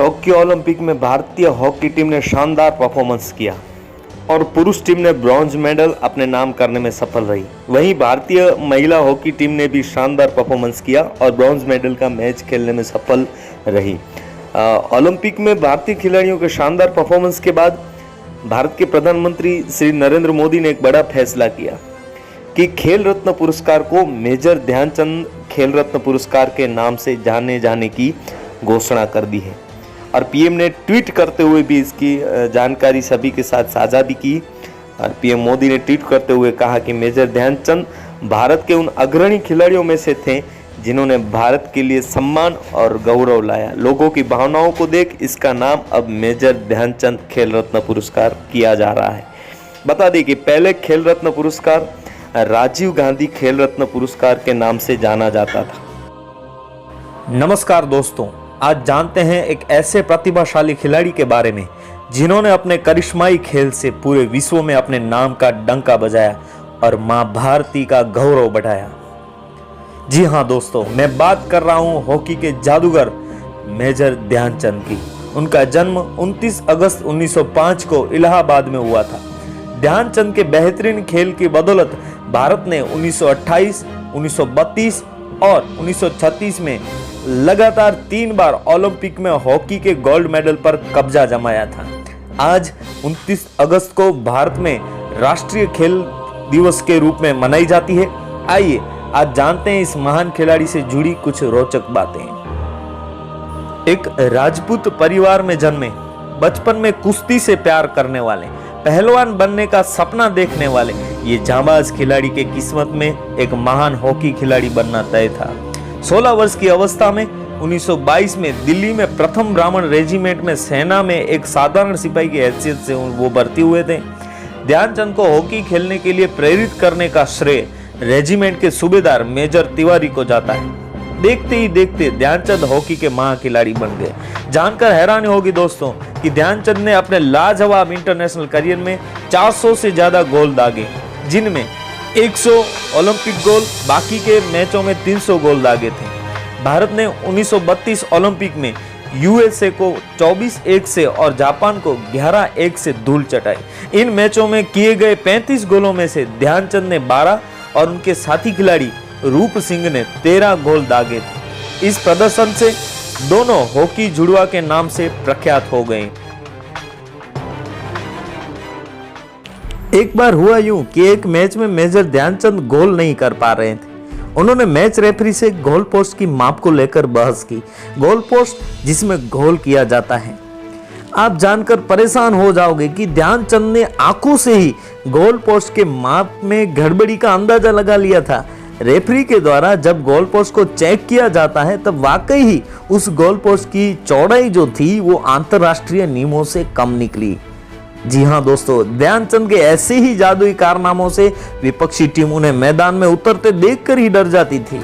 Tokyo Olympic में भारतीय hockey team ने शानदार परफॉर्मेंस किया और पुरुष टीम ने ब्रॉन्ज मेडल अपने नाम करने में सफल रही। वहीं भारतीय महिला हॉकी टीम ने भी शानदार परफॉर्मेंस किया और ब्रॉन्ज मेडल का मैच खेलने में सफल रही। ओलंपिक में भारतीय खिलाड़ियों के शानदार परफॉर्मेंस के बाद भारत के प्रधानमंत्री श्री नरेंद्र मोदी ने एक बड़ा फैसला किया कि खेल रत्न पुरस्कार को मेजर ध्यानचंद खेल रत्न पुरस्कार के नाम से जाने जाने की घोषणा कर दी है। और पीएम ने ट्वीट करते हुए भी इसकी जानकारी सभी के साथ साझा भी की। और पीएम मोदी ने ट्वीट करते हुए कहा कि मेजर ध्यानचंद भारत के उन अग्रणी खिलाड़ियों में से थे जिन्होंने भारत के लिए सम्मान और गौरव लाया। लोगों की भावनाओं को देख इसका नाम अब मेजर ध्यानचंद खेल रत्न पुरस्कार किया जा रहा है। बता दें कि पहले खेल रत्न पुरस्कार राजीव गांधी खेल रत्न पुरस्कार के नाम से जाना जाता था। नमस्कार दोस्तों, आज जानते हैं एक ऐसे प्रतिभाशाली खिलाड़ी के बारे में जिन्होंने अपने करिश्माई खेल से पूरे विश्व में अपने नाम का डंका बजाया और मां भारती का गौरव बढ़ाया। जी हां दोस्तों, मैं बात कर रहा हूं हॉकी के जादूगर मेजर ध्यानचंद की। उनका जन्म 29 अगस्त 1905 को इलाहाबाद में हुआ था। ध्यानचंद के बेहतरीन खेल की बदौलत भारत ने 1928, 1932 और 1936 में लगातार 3 बार ओलंपिक में हॉकी के गोल्ड मेडल पर कब्जा जमाया था। आज 29 अगस्त को भारत में राष्ट्रीय खेल दिवस के रूप में मनाई जाती है। आइए आज जानते हैं इस महान खिलाड़ी से जुड़ी कुछ रोचक बातें। एक राजपूत परिवार में जन्मे, बचपन में कुश्ती से प्यार करने वाले, पहलवान बनने का सपना देखने वाले ये जांबाज खिलाड़ी के किस्मत में एक महान हॉकी खिलाड़ी बनना तय था। 16 वर्ष की अवस्था में 1922 में दिल्ली में प्रथम ब्राह्मण रेजिमेंट में सेना में एक साधारण सिपाही की हैसियत से वो भर्ती हुए थे। ध्यानचंद को हॉकी खेलने के लिए प्रेरित करने का श्रेय रेजिमेंट के सूबेदार मेजर तिवारी को जाता है। देखते ही देखते ध्यानचंद हॉकी के महाखिलाड़ी बन गए। जानकर हैरानी होगी दोस्तों कि ध्यानचंद ने अपने लाजवाब इंटरनेशनल करियर में 400 से ज्यादा गोल दागे, जिनमें 100 ओलंपिक गोल, बाकी के मैचों में 300 गोल दागे थे। भारत ने 1932 ओलंपिक में यूएसए को 24-1 से और जापान को 11-1 से धूल चटाई। इन मैचों में किए गए 35 गोलों में से ध्यानचंद ने 12 और उनके साथी खिलाड़ी रूप सिंह ने 13 गोल दागे थे। इस प्रदर्शन से दोनों हॉकी जुड़वा के नाम से प्रख्यात हो गए। एक बार हुआ यूं कि एक मैच में मेजर ध्यानचंद गोल नहीं कर पा रहे थे। उन्होंने मैच रेफरी से गोल पोस्ट की माप को लेकर बहस की। गोल पोस्ट जिसमें गोल किया जाता है। आप जानकर परेशान हो जाओगे कि ध्यानचंद ने आंखों से ही गोल पोस्ट के माप में गड़बड़ी का अंदाजा लगा लिया था। रेफरी के द्वारा जब गोल पोस्ट को चेक किया जाता है तब वाकई ही उस गोल पोस्ट की चौड़ाई जो थी वो अंतरराष्ट्रीय नियमों से कम निकली। जी हां दोस्तों, ध्यानचंद के ऐसे ही जादुई कारनामों से विपक्षी टीम उन्हें मैदान में उतरते देखकर ही डर जाती थी।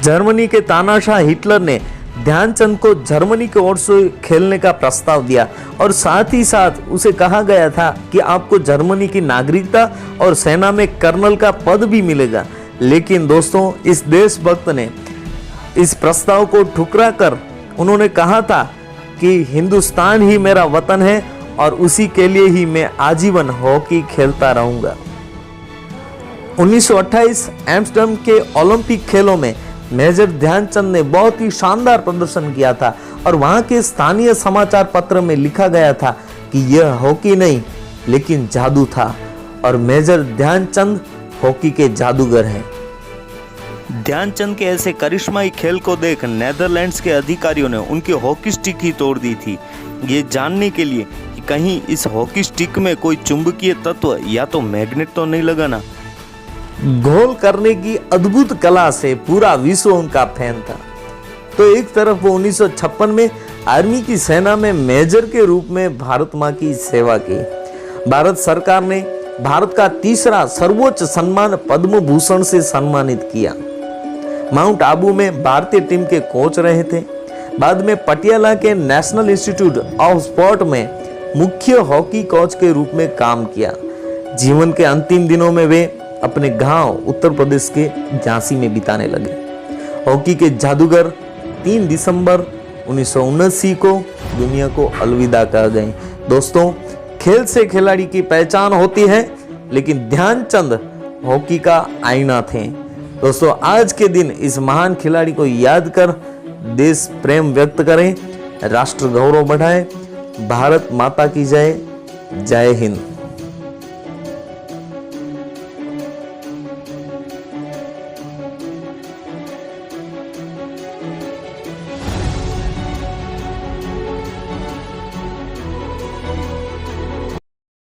जर्मनी के तानाशाह हिटलर ने ध्यानचंद को जर्मनी की ओर से खेलने का प्रस्ताव दिया और साथ ही साथ उसे कहा गया था कि आपको जर्मनी की नागरिकता और सेना में कर्नल का पद भी मिलेगा। लेकिन दोस्तों, इस देशभक्त ने इस प्रस्ताव को ठुकरा कर उन्होंने कहा था कि हिंदुस्तान ही मेरा वतन है और उसी के लिए ही मैं आजीवन हॉकी खेलता रहूंगा। 1928 एम्स्टर्डम के ओलंपिक खेलों में मेजर ध्यानचंद ने बहुत ही शानदार प्रदर्शन किया था और वहां के स्थानीय समाचार पत्र में लिखा गया था कि यह हॉकी नहीं लेकिन जादू था और मेजर ध्यानचंद हॉकी के जादूगर हैं। ध्यानचंद के ऐसे करिश्माई खेल को देख नेदरलैंड्स के अधिकारियों ने उनकी हॉकी स्टिक ही तोड़ दी थी, ये जानने के लिए कि कहीं इस हॉकी स्टिक में कोई चुंबकीय तत्व या तो मैग्नेट तो नहीं लगा ना। गोल करने की अद्भुत कला से पूरा विश्व उनका फैन था। तो एक तरफ वो 1956 में आर्मी की सेना में मेजर के रूप में भारत मां की सेवा की। भारत सरकार ने भारत का तीसरा सर्वोच्च सम्मान पद्म भूषण से सम्मानित किया। माउंट आबू में भारतीय टीम के कोच रहे थे। बाद में पटियाला के नेशनल इंस्टीट्यूट ऑफ स्पोर्ट में मुख्य हॉकी कोच के रूप में काम किया। जीवन के अंतिम दिनों में वे अपने गांव उत्तर प्रदेश के झांसी में बिताने लगे। हॉकी के जादूगर 3 दिसंबर 1979 को दुनिया को अलविदा कह गए। दोस्तों, खेल से खिलाड़ी की पहचान होती है, लेकिन ध्यानचंद हॉकी का आईना थे। दोस्तों, आज के दिन इस महान खिलाड़ी को याद कर देश प्रेम व्यक्त करें, राष्ट्र गौरव बढ़ाएं। भारत माता की जय। जय हिंद।